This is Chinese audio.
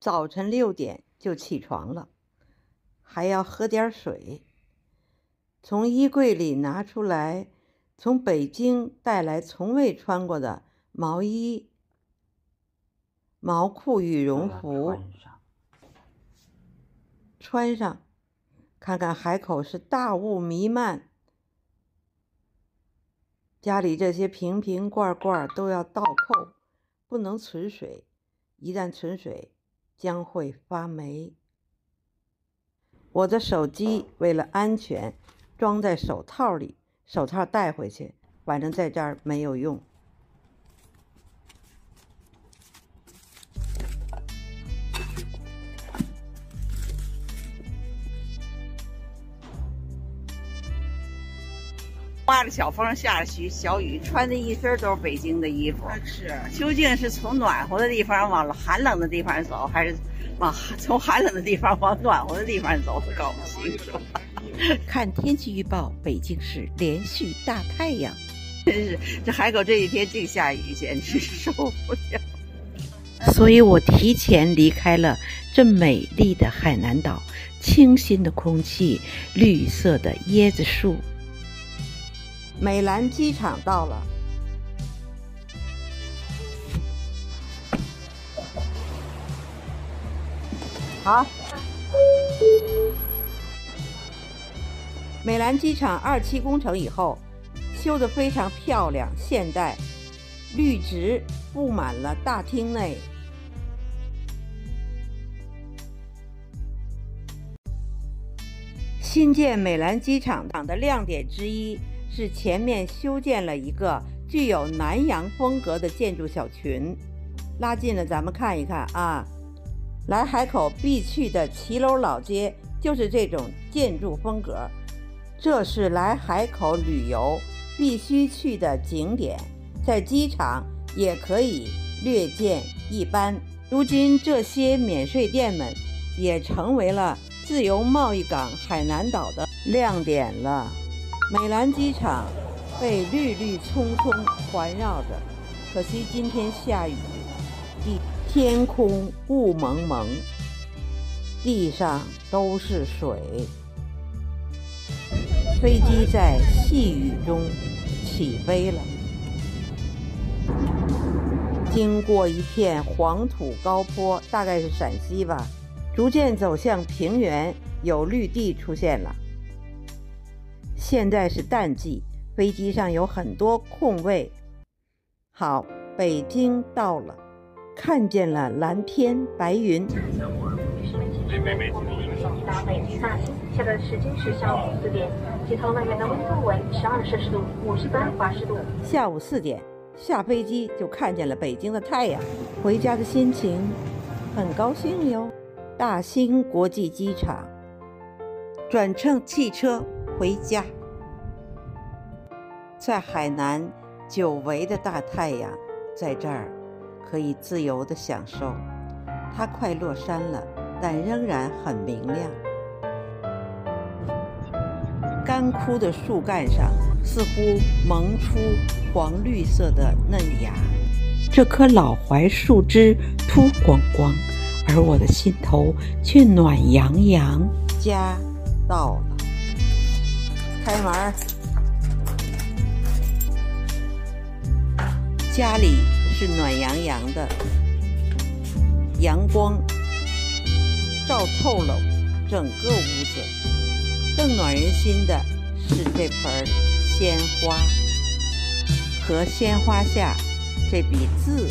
早晨6点就起床了，还要喝点水。从衣柜里拿出来从北京带来从未穿过的毛衣、毛裤、羽绒服，穿上，看看海口是大雾弥漫，家里这些瓶瓶罐罐都要倒扣，不能存水，一旦存水将会发霉。我的手机为了安全装在手套里，手套带回去，反正在这儿没有用。刮着小风，下着小雨，穿的一身都是北京的衣服。是，究竟是从暖和的地方往寒冷的地方走，还是从寒冷的地方往暖和的地方走？搞不清楚。看天气预报，北京市连续大太阳。真是，这海口这几天净下雨，简直受不了。所以我提前离开了这美丽的海南岛，清新的空气，绿色的椰子树。美兰机场到了，好。美兰机场2期工程以后，修得非常漂亮现代，绿植布满了大厅内。新建美兰机场的亮点之一是前面修建了一个具有南洋风格的建筑小群。拉近了咱们看一看啊，来海口必去的骑楼老街就是这种建筑风格，这是来海口旅游必须去的景点，在机场也可以略见一斑。如今这些免税店们也成为了自由贸易港海南岛的亮点了。美兰机场被绿绿葱葱环绕着，可惜今天下雨，天空雾蒙蒙，地上都是水，飞机在细雨中起飞了。经过一片黄土高坡，大概是陕西吧，逐渐走向平原，有绿地出现了。现在是淡季，飞机上有很多空位。好，北京到了，看见了蓝天白云。到北京大兴，现在时间是下午4点，机头外面的温度为12摄氏度，50度、80度。下午4点下飞机就看见了北京的太阳，回家的心情很高兴哟。大兴国际机场，转乘汽车回家。在海南久违的大太阳，在这儿可以自由地享受。它快落山了，但仍然很明亮。干枯的树干上似乎萌出黄绿色的嫩芽，这棵老槐树枝秃光光，而我的心头却暖洋洋。家到了，开门。家里是暖洋洋的，阳光照透了整个屋子。更暖人心的是这盆鲜花和鲜花下这笔字